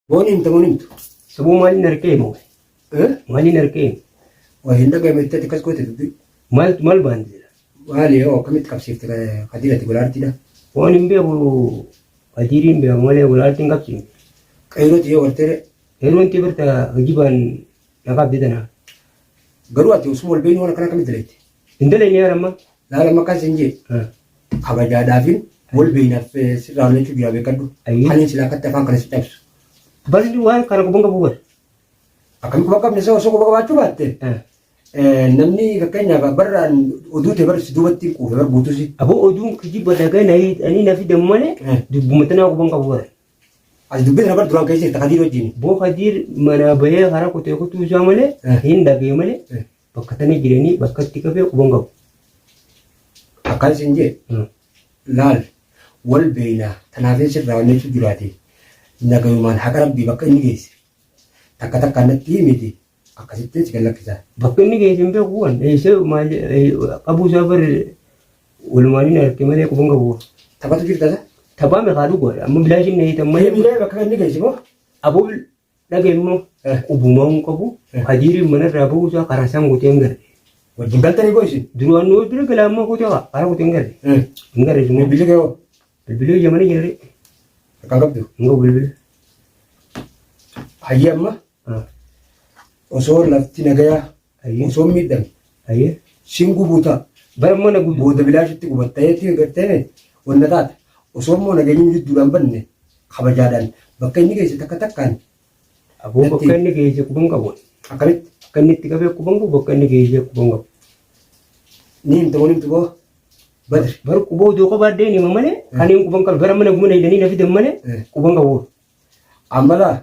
Moonimtu. Sabuu maaliin harkee moo? Maaliin harkee? Waa hin dhagahamte akkas goote dubbii. Maal baanti jira? Maali yoo akkamitti qabsiifte Kadiirati gulaartiidha. Waan hin beeku Kadiiriin beeku malee gulaartiin qabsiifne. Qeyroti yoo warteere. Qeyroonti birta hojibaan naqaaf bitana. Garuu ati osuma wal beeynu waan akkana akkamitti daleetti? Hin dalayne yaadamma. Laala maqaan siin jee. Kabajaadhaafin wal beeynaaf sirraa hojjechuu jira beekadhu. Haliin silaa akkatti afaan kana si cabsu. Balli waan kana quban qabu bara. Akkamitti quban qabne osoo quba qabaachuu baatte. Namni fakkeenyaaf barraan oduu ta'e barri si duubatti quufe bar buutusi. Aboo oduun kijibba dhagaa ani na fidan malee dubbumatanaa quban qabu bara. As dubbisa bar duraan keessatti Kadiir wajjin. Boo Kadiir mana bahee hara kutee kutuu isaa malee hin dhagee malee bakka tana jiranii bakka itti qabee quban qabu. Akkas hin jee. Laal wal beeynaa tanaafin sirraa hojjechuu jiraate. Nagayumaan haqa rabbii bakka inni geesse. Takka takkaan natti himiti akkasitti si gallakkisaa. Bakka inni geesse hin beeku waan qabuu isaa bari walumaaniin harkee malee quban qabu. Taphatu jirta? Taphaa meeqaadhu godha amma bilaashin na hiitan malee. Bilee bakka inni geesse moo? Aboo dhagee immoo qubumaa hin qabu. Kadiiriin manarraa bahuu isaa karaa isaan kutee hin garre. Wajjin galtanii goisin? Duraan nu bira galaa amma kutee karaa kutee hin garre. Hin garre sumuu. Bilbilee gahoo? Bilbilee jamana jirre. Akkan qabdu? Hin qabu bilbilee. Hayyee amma osoo lafti nagayaa osoo miidhame siin gubuutaa bara mana gubu booda bilaashitti gubattayeetti gartee wanna taate osoo immoo nageenyi jidduudhaan banne kabajaadhaan bakka inni geesse takka takkaan. Aboo bakka inni geesse quban qabu. Akkamitti? Akka inni itti qabee quban qabu bakka inni geesse quban qabu. Ni himtu boo Badri. Bara quboo doo qabaadhee nima malee kan hin quban qabu bara mana gumana hidhanii na fidan malee quban qabu. Ammalaa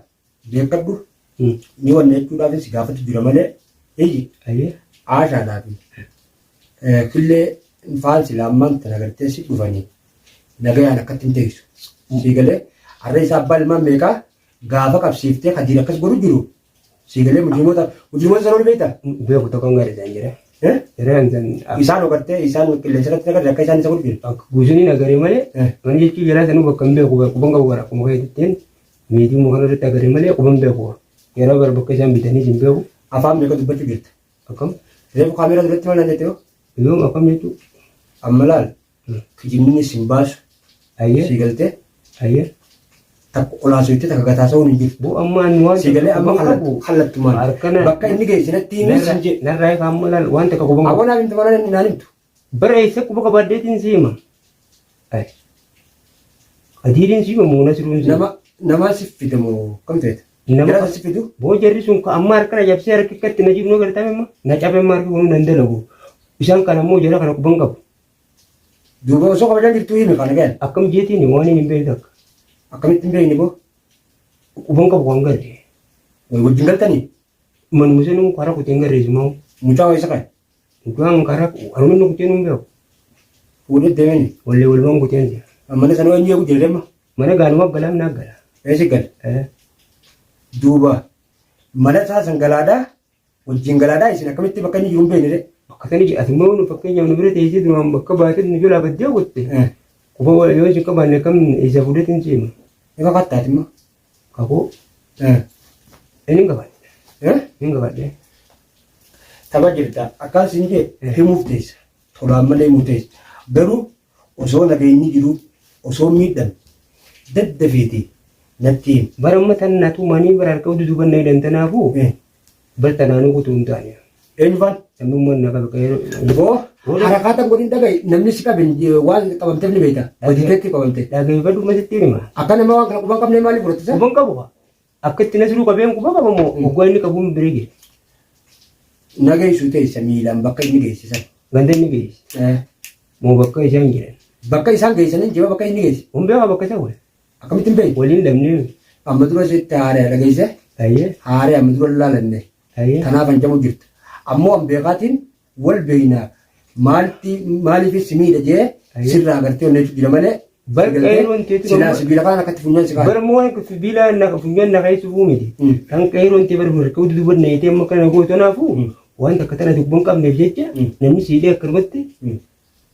beekadhu ni wanna jechuudhaaf si gaafatu jira malee iyyi aashaadhaaf fillee faalsi laammaan tana gartee si dhufanii nagayaan akkatti hin teessu. Siigalee har'a isaa abbaa ilmaan meeqaa gaafa qabsiiftee Kadiir akkas godhu jiru. Siigalee mujjimoota sana ol beektaa? Beeku tokko hin gaariidhaan jira. Isaan ogartee isaan qilleensa irratti nagarre akka isaan isa godhu jiru. Guutuun nagaree malee mana jechuun jalaa sanuu bakka hin beeku quban qabu gara akkuma fayyadamteen meetii muka irratti agarre malee quban beeku. Yeroo bara bakka isaan bitanii hin beeku. Afaan meeqa dubbachuu jirta? Akkam? Reefu kaameraa duratti maal jette yoo? Yoom akkam jechuudha? Amma laal kijibni sin baasu. Siigaltee? Takka olaasoo itti takka gataa sa'uun hin jirtu. Boo ammaan waan siigalee amma kallattumaan bakka inni geessinatti inni narraa kaamma laal waan takka quban qabu. Naaf himtu mana naan himtu. Bara eessa quba qabaaddeetiin siima. Kadiiriin siima moo Nasiruun siima? Nama siffite moo kam ta'eeta? Nama siffitu? Boo jarri sun amma harkana jabsee harki akkatti na jiru gartame immoo na cabe amma harki kun nan dalagu. Isaan kana immoo jala kana quban qabu. Duuba osoo kabajaan jirtu himi kana gahan? Akkam jeetiin waan hin beekne takka. Akkamitti hin beekne boo? Quban qabu waan garre. Wajjin galtanii? Manuma sanuu karaa kuteen garreessu moo? Mucaa wayisa kan? Mucaan karaa haroonni kuteen hin beeku. Fuudhee deemani? Wallee walumaan kuteen jira. Mana sana waan jeeku jedhama? Mana gaaluma galaan naa gala. Eessi gal? Duuba mana isaa sangalaadhaa wajjin galaadhaa isin akkamitti bakka inni jiru hin beekne de? Bakka sana ati immoo fakkeenyaaf nu bira teessee duraan bakka baatee nu jalaa baddee gotte. Quba yoo isin qabaanne kam isa fuudhetiin siima. Eka kattaati immoo? Kakoo. Inni gabaadhe. Inni gabaadhe. Tapha jirta akkas hin jee himuuf teessa. Tolaan malee himuuf teessa. Garuu osoo nageenyi jiru osoo miidhan daddafeeti natti hima. Bara amma tannatu manii bara harka uduu dubanna hidhantanaafuu bar tanaanuu kutuu hin taane. Eenyufaan? Namummaan na qabe qayyaroo. Boo harakaatan godhin dhagaye namni si qabe waan qabamteef ni beekta. Hojjeteetti qabamte. Dhagayeeffadhu masitti hima. Akka nama waan kana quban qabnee maaliif fudhattisa? Quban qabu akka itti Nasiruu qabeen quba qabamoo hoggaa inni qabuun biree geesse. Nageessu teessa miilaan bakka inni geessisan. Ganda inni geesse. Moo bakka isaan jiran. Bakka isaan geessanii jiba bakka inni geesse. Humbeekaa bakka isaa wal. Akkamitti hin beeku? Waliin dhabnee. Amma dura sitti haaree dhageesse. Haaree amma dura laalanne. Kanaaf hanjamu jirtu. Ammoo beekaatiin wal beeynaa maaliif simiidha jee sirraa agartee onneetu jira malee. Qeeroon teetu silaa sibiila kana akkatti funyaan si kaa'e. Bara moo sibiila funyaan na kaa'e sufuu miti. Kan qeeroon tee bara harka utuu dubanna itee amma kana gootonaafuu waan takka tana dubban qabneef jecha namni siidee akkanumatti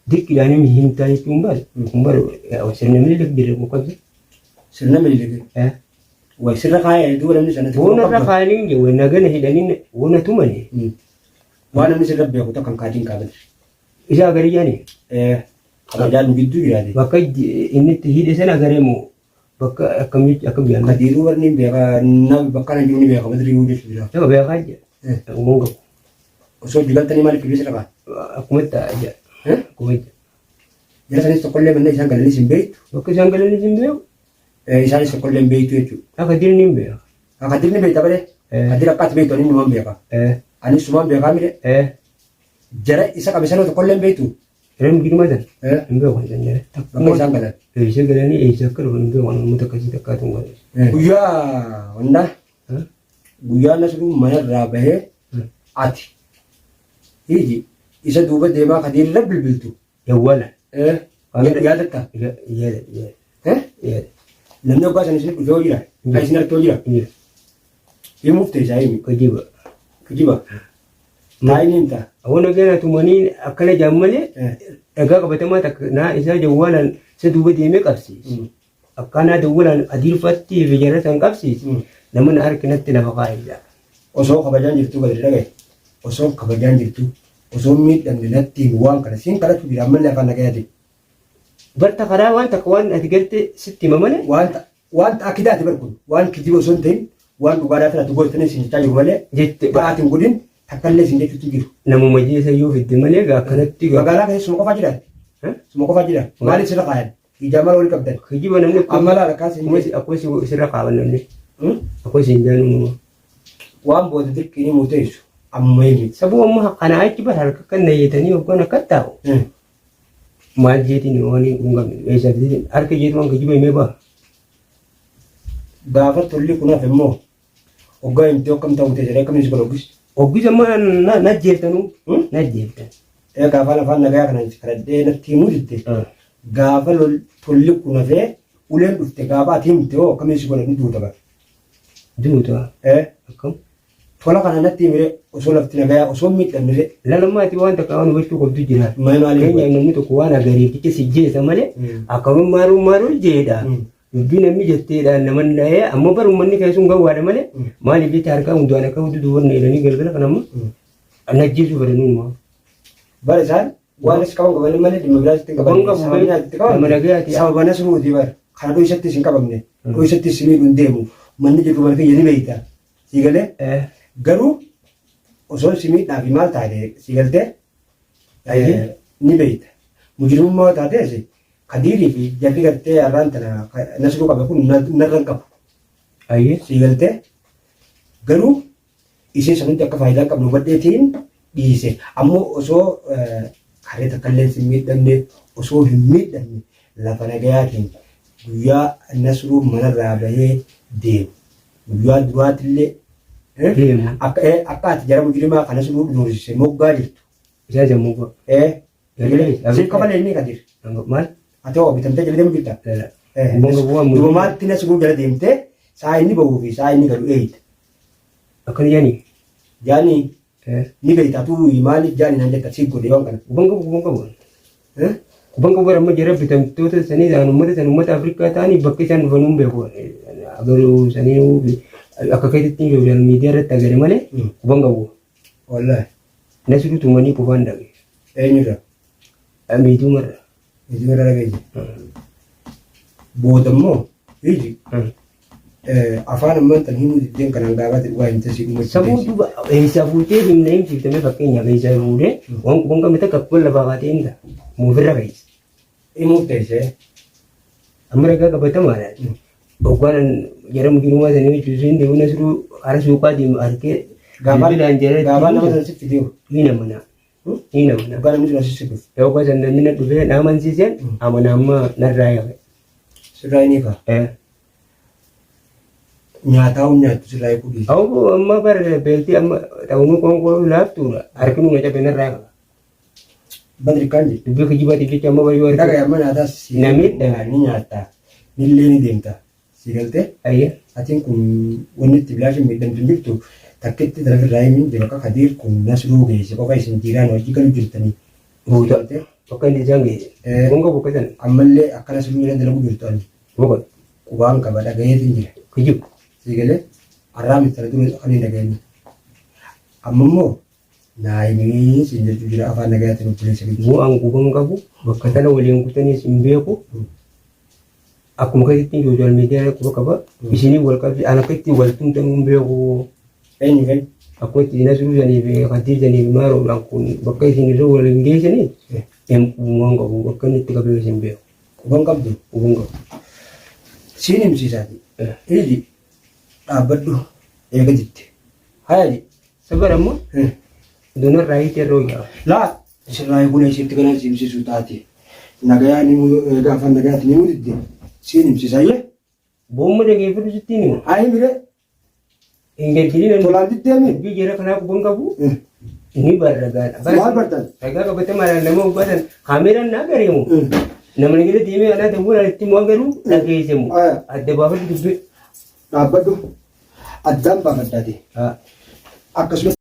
dirqiidhaan hin taa'e jechuun baala. Kun bara sirna miidhagdee jirre qoqqabse. Sirna miidhagdee. Wai sirra kaaya duuba namni sanatti. Wona irra kaayanii je wona gana hidhanii wona tumani. Waan namni sirra beeku tokko kan kaatiin qaabate. Isa gari yaani. Kabajaan gidduu jiraate. Bakka inni itti hidhe sana gareemu bakka akkam yaani. Kadiiruu warri beeka nama bakka na jiru ni beeka madri yoo jechuudha. Nama beekaa je. Umunga. Osoo digaltanii maaliif ibsa qaba? Akkuma ta'a. Akkuma ta'a. Jara sanis tokkollee manna isaan galanii sin beektu. Bakka isaan galanii sin beeku. Isaanis tokkollee hin beektu jechuudha. Akka dirni hin beeka. Akka dirni beekta bare. Kadira akkaati beektu ani numan beeka. Anis sumaan beekaa mire. Jara isa qabe sanoo tokkollee hin beektu. Jiran giduma san. Hin beeku san jara. Bakka isaan galan. Isa galanii eessa akka dhufan hin beeku waan uummata akkasii takkaatu hin galan. Guyyaa hundaa. Guyyaa nasruu manarraa bahee ati. Hiji isa duuba deemaa kadiirra bilbiltu. Yawwala. Yaadatta? Namni ogaa sanis dhufee hoo jira? Kan isin argee hoo jira? Himuuf ta'e isaa himi. Kijiba. Kijiba. Taa'in himta. Awwan gana tumanii akkana jaan malee dhagaa qabatamaa takka naa isaa jawwaalaan isa duuba deemee qabsiisu. Akkanaa jawwaalaan adiirfatti fi jarratan qabsiisu. Namni harkinatti lafa kaa'edha. Osoo kabajaan jirtu gadi dhagaye. Osoo kabajaan jirtu. Osoo miidhamne natti waan kana siin kadhatu jira ammallee afaan nagayaati. Barta karaa waan takka waan ati galtee sitti hima malee. Wanta akidaati barkun waan kijiba osoo hin ta'in waan dhugaadhaa filatu gootanii siin jechaa jiru malee. Jette ba'aatiin godhin takkaallee siin jechuutti jiru. Namuma jeessa yoo fidde malee akkanatti. Magaalaa keessa suma qofaa jiraati. Suma qofaa jira. Maaliif sirra kaayan? Ijaamaa walii qabdan. Kijiba namni ammalaa rakkaa siin. Akkuma sirra kaaban namni. Akkuma siin jaanu. Waan booda dirqiin muuteessu. Amma himi. Sabuu amma kana achi bara harka kan nayyatanii yookaan akka taa'u. Maal jeetiin waan hungamne eessa fitin harka jeetu waan kijiba himee ba'a. Gaafa tolli kunaaf immoo hoggaa himtee akkam ta'u ta'e jedhee akkamiin si godha oggis. Oggis amma na jeeftanuu. Na jeeftan. Gaafa lafaan nagaa kanaan kadhadhee natti himuu ditte. Gaafa tolli kunafee uleen dhufte gaafa ati himte hoo akkamiin si godha ni duuta bara. Duuta. Akkam. Tola kana natti himire osoo lafti nagaa osoo miidhamne. Lalummaatti waan takka waan hubachuu qabdu jira. Maaliif? Keenya namni tokko waan agariiticha si jeesa malee akkamiin maaruu jeedha. Dubbii namni jetteedhaan naman dhahee ammoo bara uummanni keessuun gawwaadha malee maaliif jecha harkaa hundaan akka hundi dubarni jedhanii galgala kan amma najjiisuu fedhanii uumaa. Bara isaan waan as qaban qaban malee dhimma biraatti qaban. Nama nagayaati. Sababa nasruuti bara kana dhoo isatti hin qabamne dhoo isatti simii hin deemu manni jedhu bara kiyya ni beeyta. Siigalee garuu osoo simiidhaaf maal taate siigaltee ni beeyta. Mujirummaa taatees kadiirii fi jabbi gartee arraan tana nasruu qabe kun narraan qabu. Siigaltee garuu ishee sanutti akka faayidaa qabnu badheetiin dhiise. Ammoo osoo karee takkaallee hin miidhamne osoo hin miidhamne lafa nagayaatiin guyyaa nasruu manarraa bahee deemu. Guyyaa duraatillee akka ati jara mujirimaa kanas nuurisise moggaa jirtu. Isaa jammuu Si kafalee inni kadir. maal? Ati hoo bitamtee jala deemu jirta. Durumaatti nasruu jala deemtee saa inni bahuu fi saa inni gadu eeyita. Akkana jaanii? Jaanii ni beektaatu maaliif jaanii naan jetta si godhe waan kana. Kuban qabu. Kuban qabu amma jara bitamtoota sanii ta'an uummata Afrikaa ta'anii bakka isaan dhufanuun beeku. Agaruu sanii akka keessatti sooshaal miidiyaa irratti agarre malee kuban qabu. Wallaahi. Nasruu tumanii qufaan dhage. Eenyudha? Miitumarra. Miitumarra dhageenya. Booda immoo iji afaan ammaan tan himuu diddeen kanaan gaafaate dhugaa hin tasii dhuma. Sabuu duuba eessaa fuutee himna himsiiftamee fakkeenyaaf eessaa fuudhee waan kuban qabne takka kuban lafaa baatee himta. Muufirra geessa. Himuuf teessee. Amma ragaa qabatamaadha. Dhuggaan jedhamu ginumaa sanii jechuun hin deemu nasruu hara suuqaa deemu harkee. Gaafa nama san sitti deemu. Ni namana. Dhuggaan namni sun asitti dhufu. Yoo gosan namni na dhufee na amansiiseen amana amma narraa yaa'e. Sirraa inni faa. Nyaataa nyaattu sirraa eeguu dhiisa. Awwa amma bara beeltii amma ta'uun qoonqoo laaftuudha. Harki nu na cabee narraa yaa'e. Badri kan jedhu. Dubbii kijibaatiif jecha amma barii warri. Dhagaa amma nyaataas Namiidha. Ni nyaata. Ni illee ni deemta. Si galtee. Ayya. Atiin kun wanni itti bilaashin miidhamtu jirtu takkitti dalaga irraa himin bakka Kadiir kun nasruu geesse qofa isin jiraan hojii galu jirtanii. Buuta. Bakka inni isaan geesse. Bonga bakka sana. Ammallee akka nasruu jedhan dalagu jirtu ani. Boqot. Qubaan qaba dhagayeetiin jira. Kijibu. Eegalee har'aa miti tana dura kan hin dhageenye. Amma immoo naayinii siin jechuu jira afaan nagayaatiin obboleessa gidduu. Bu'aan guban qabu bakka tana waliin kutaniis hin beeku. Akkuma kanatti sooshaal miidiyaa quba qaba. Isinii wal qabsi an akka itti wal tumtanuu hin beeku. Eenyu fa'i? Akkuma itti nasruu sanii fi kantiibsanii fi maaroodhaan kun bakka isin irra waliin geessanii uumaan qabu bakka inni itti qabee isin beeku. Quban qabdu? Quban qabu. Siin himsiisaati. Eeji dhaabbadhu eega jitte. Hayaji. Sabar ammoo donar raayitee irra hojjaa. Laa sirraa eeguun isitti kana himsiisuu taate. Nagayaan gaafa nagayaatiin himuu didde. Siin himsiisaayyee? Boomma dhageeffatu sittiin himu. Haa himire? Hin galchiniin tolaan diddee biyya kanaa quban qabu. Ni barragaadha. Maal bartan? Ragaa qabatamaadhaan nama uffatan kaameraan naa gareemu. Namni gadi deemee anaa ta'uu irratti immoo garuu dhageessamu. Adda baafatu dubbii. Dhaabbadhu addaan baafaddaati. Akkasumas.